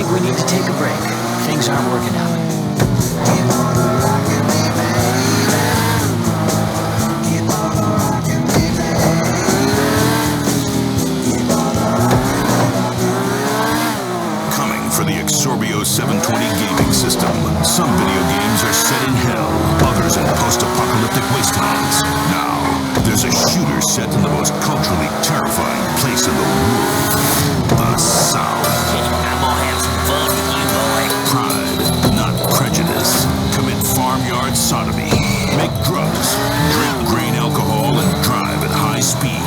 think we need to take a break. Things aren't working out. Coming for the Exorbio 720 gaming system. Some video games are set in hell, others in post-apocalyptic wastelands. Now, there's a shooter set in the most culturally terrifying place in the world. The South. I'm gonna have some fun with you, boy. Pride, not prejudice. Commit farmyard sodomy. Make drugs. Drink grain alcohol and drive at high speed.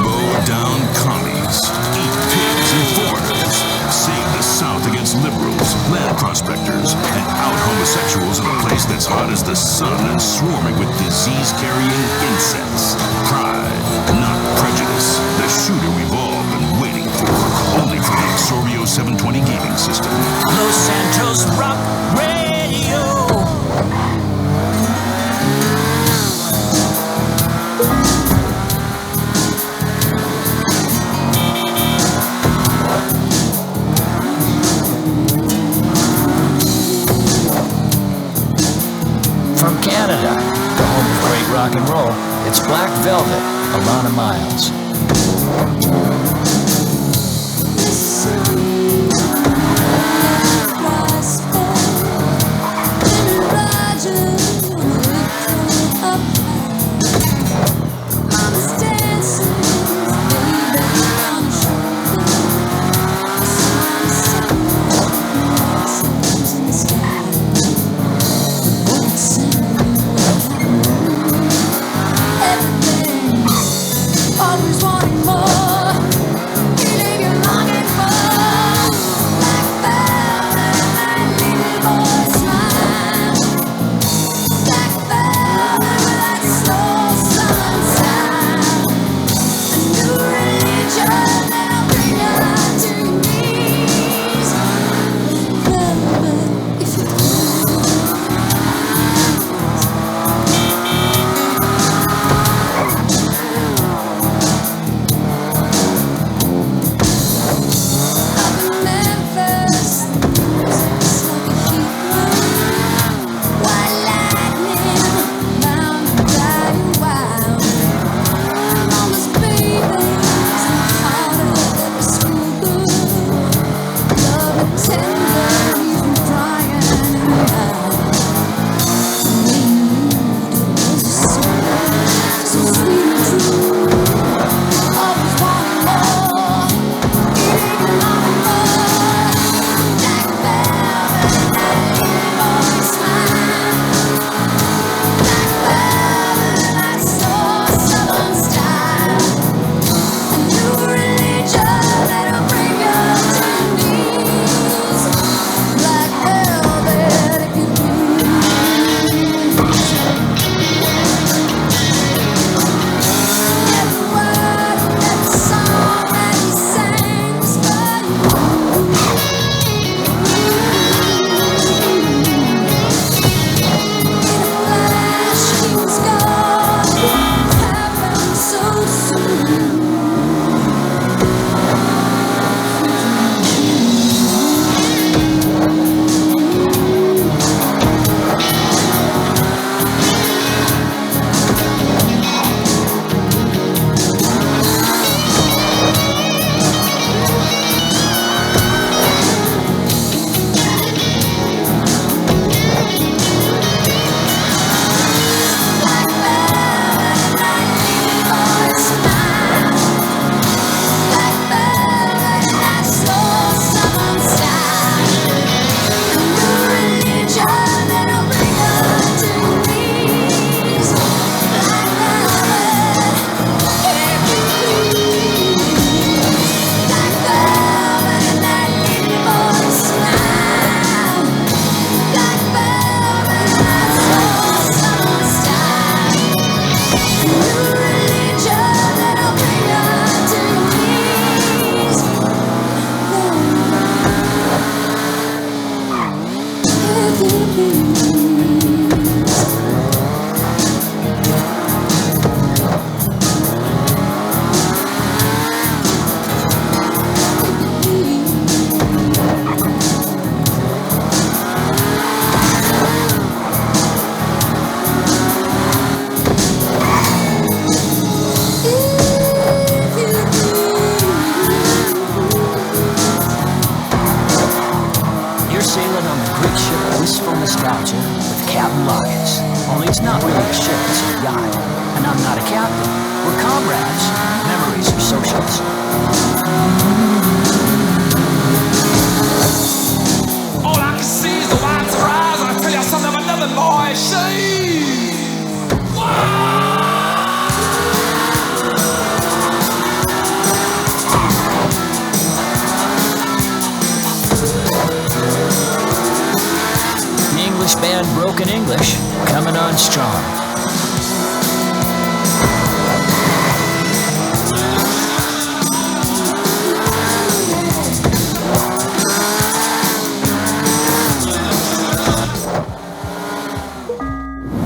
Mow down commies. Eat pigs and foreigners. Save the South against liberals, land prospectors, and out homosexuals in a place that's hot as the sun and swarming with disease-carrying insects. Pride, not prejudice. The shooter we've all been waiting for. Only from the Exorbio 720 gaming system. Los Santos Rock Radio. From Canada, the home of great rock and roll, it's Black Velvet, Alana Miles. Always wanting more. sailing on the great ship Wistful Nostalgia with Captain Loggins. Only it's not really a ship, it's a yacht. And I'm not a captain. We're comrades. Memories are socials. All I can see is the whites of her eyes, and I tell you something about nothing, boy. She. The English band Broken English coming on strong.